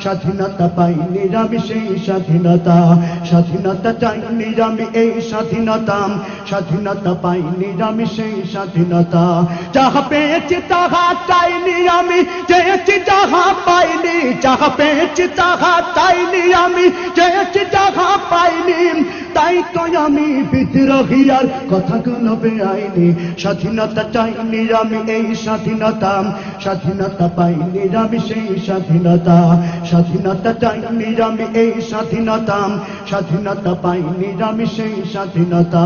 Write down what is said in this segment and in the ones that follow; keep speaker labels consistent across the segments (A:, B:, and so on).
A: স্বাধীনতা পাইনি আমি সেই স্বাধীনতা, স্বাধীনতা চাইনি আমি এই স্বাধীনতা, স্বাধীনতা পাইনি আমি সেই স্বাধীনতা। যাহা পেয়েছি তাহা চাইনি আমি, চেয়েছি যাহা পাইনি, যাহা পেয়েছি তাহা চাইনি আমি, চেয়েছি যাহা পাইনি, তাই তো আমি বিদ্রোহী আর কথাগুলো বেআইনি। স্বাধীনতা চাইনি আমি এই স্বাধীনতা, স্বাধীনতা পাইনি আমি সেই স্বাধীনতা, স্বাধীনতা চাইনি আমি এই স্বাধীনতা, স্বাধীনতা পাইনি আমি সেই স্বাধীনতা।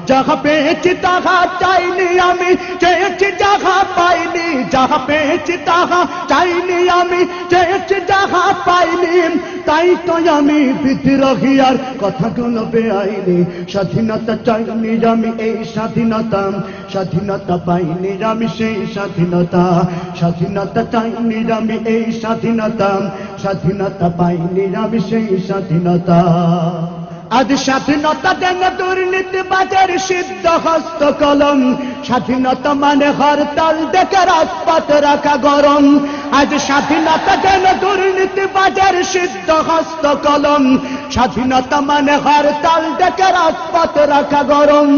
A: যাহা পেয়েছি তাহা চাইনি আমি, চেয়েছি যাহা পাইনি, যাহা পেয়েছি তাহা চাইনি আমি, চেয়েছি যাহা পাইনি, তাই তো আমি বিদ্রোহী আর কথাগুলো বেআইনি। স্বাধীনতা চাইনি আমি এই স্বাধীনতা, স্বাধীনতা পাইনি আমি সেই স্বাধীনতা, স্বাধীনতা চাইনি আমি এই স্বাধীনতা, স্বাধীনতা পাইনি আমি সেই স্বাধীনতা। আজ স্বাধীনতা দেন দুর্নীতিবাজের সিদ্ধ হস্ত কলম, স্বাধীনতা মানে হরতাল দেখে রাজপথ রাখা গরম। আজ স্বাধীনতা দেন দুর্নীতিবাজের সিদ্ধ হস্ত কলম, স্বাধীনতা মানে হরতাল দেখে রাজপথ রাখা গরম।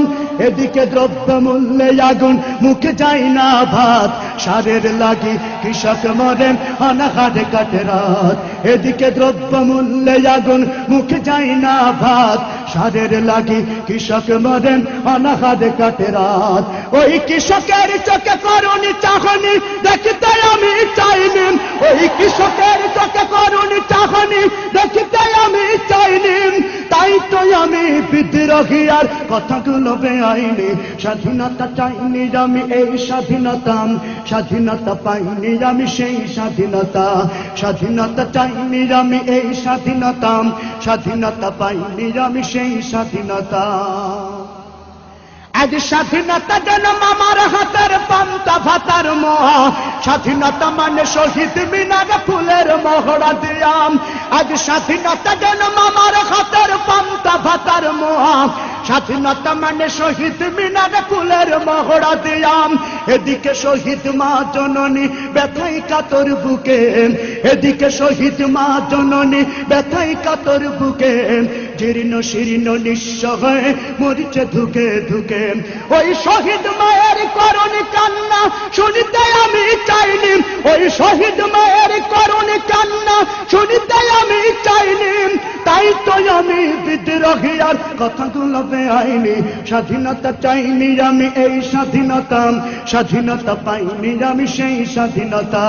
A: এদিকে দ্রব্য মূল্যে আগুন, মুখে যায় না ভাত, সারের লাগি কৃষক মরেন অনাহারে কাটে রাত। এদিকে দ্রব্য মূল্যে আগুন, মুখে যায় না ভাত, সারের লাগি কৃষক মরেন অনাহারে কাটে রাত। ওই কৃষকের চোখে করুণী চাহনি দেখিতে আমি চাইনি, ওই কৃষকের চোখে করুণী চাহনি দেখিতে আমি চাইনি, তাই তো আমি বিদ্রোহী আর কথাগুলো বেআইনি। স্বাধীনতা চাইনি আমি এই স্বাধীনতা, স্বাধীনতা পাইনি আমি সেই স্বাধীনতা, স্বাধীনতা চাইনি আমি এই স্বাধীনতা, স্বাধীনতা পাইনি আমি সেই স্বাধীনতা। আজ স্বাধীনতা যেন মামার হাতের পান্তা ভাতার মোয়া, স্বাধীনতা মানে শহীদ মিনারে ফুলের মহড়া দিয়াম। আজ স্বাধীনতা যেন মামার হাতের পান্তা ভাতার মোয়া, স্বাধীনতা মানে শহীদ মিনারে ফুলের মহড়া দিয়াম। এদিকে শহীদ মা জননী ব্যথাই কাতর বুকে, এদিকে শহীদ মা জননী ব্যথাই কাতর বুকে, জীর্ণ শীর্ণ নিঃস্ব হয়ে মরিছে ধুকে ধুকে। ওই শহীদ মায়ের করুণী কান্না শুনিতে আমি চাইনি, ওই শহীদ মায়ের করুণী কান্না শুনিতে আমি চাইনি, তাই তো আমি বিদ্রোহী আর কথাগুলো বেআইনি। স্বাধীনতা চাইনি আমি এই স্বাধীনতা, স্বাধীনতা পাইনি আমি সেই স্বাধীনতা,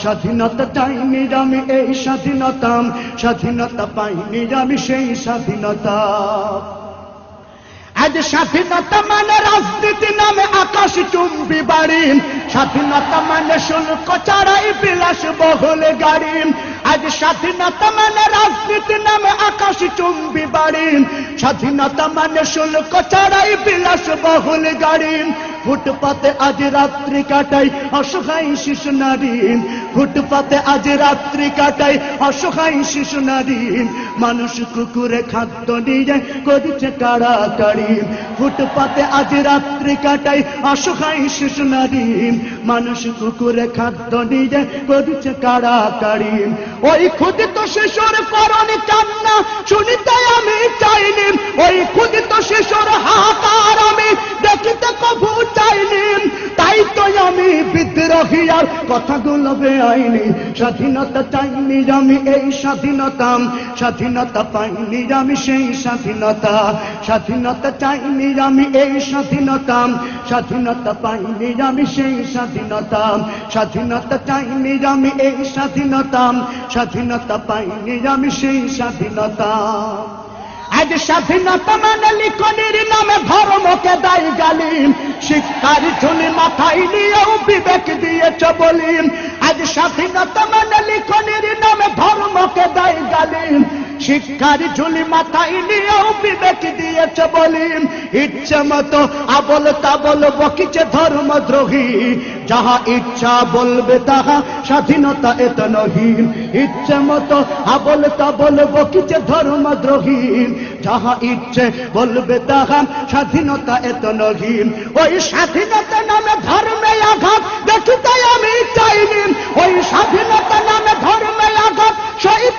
A: স্বাধীনতা চাইনি আমি এই স্বাধীনতা, স্বাধীনতা পাইনি আমি সেই স্বাধীনতা। আজ স্বাধীনতা মানে রাজনীতি নামে আকাশ চুম্বি বাড়ি, স্বাধীনতা মানে শুল্ক ছাড়াই বিলাস বহুল গাড়ি। আজ স্বাধীনতা মানে রাজনীতি নামে আকাশ চুম্বি বাড়ি, স্বাধীনতা মানে শুল্ক ছাড়াই বিলাস বহুল গাড়ি। ফুটপাতে আজ রাত্রি কাটাই অসহায় শিশু নারী, ফুটপাতে আজ রাত্রি কাটাই অসহায় শিশু নারী, মানুষ কুকুরে খাদ্য নিয়ে করেছে কাড়াকাড়ি। ফুটপাতে আজ রাত্রি কাটাই অসহায় শিশু নারী, মানুষ কুকুরে খাদ্য নিয়ে করেছে কাড়াকাড়ি। ওই ক্ষুদিত শিশুর করুণী কান্না শুনিতে আমি চাইনি, ওই ক্ষুদিত শিশুর হাহাকার আমি দেখিতে কভু চাইনি, তাই তো আমি বিদ্রোহী আর কথাগুলো বেআইনি। স্বাধীনতা চাইনি আমি এই স্বাধীনতা, স্বাধীনতা পাইনি আমি সেই স্বাধীনতা, স্বাধীনতা চাইনি আমি এই স্বাধীনতা, স্বাধীনতা পাইনি আমি সেই স্বাধীনতা, স্বাধীনতা চাইনি আমি এই স্বাধীনতা, স্বাধীনতা পাইনি আমি সেই স্বাধীনতা। আজ স্বাধীনতা মানে লিখনির নামে ধর্মকে দায়ী গালি, শিক্ষার ঝুলি মাথায় নিয়েও বিবেক দিয়েছ বলি। আজ স্বাধীনতা মানে লিখনির নামে ধর্মকে দায়ী গালি, শিক্ষার ঝুলি মাথায় নিয়েও বিবেক দিয়েছ বলি। ইচ্ছে মতো আবল তাবল বকিছে ধর্মদ্রোহী, যাহা ইচ্ছা বলবে তাহা স্বাধীনতা এত নহি। ইচ্ছে মতো আবল তাবল বকিছে ধর্মদ্রোহী, যাহা ইচ্ছে বলবে তাহা স্বাধীনতা এত নহি। ওই স্বাধীনতা নামে ধর্মে আঘাত দেখিতে আমি চাইনি, ওই স্বাধীনতা নামে ধর্মে আঘাত সহিত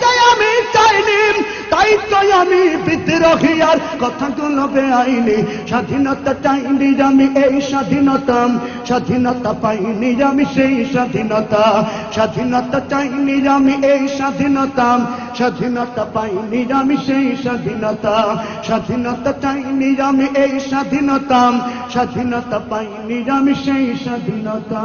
A: আইনি স্বাধীনতা চাইনি আমি এই স্বাধীনতা স্বাধীনতা পাইনি আমি সেই স্বাধীনতা স্বাধীনতা চাইনি আমি এই স্বাধীনতা স্বাধীনতা পাইনি আমি সেই স্বাধীনতা স্বাধীনতা চাইনি আমি এই স্বাধীনতা স্বাধীনতা পাইনি আমি সেই স্বাধীনতা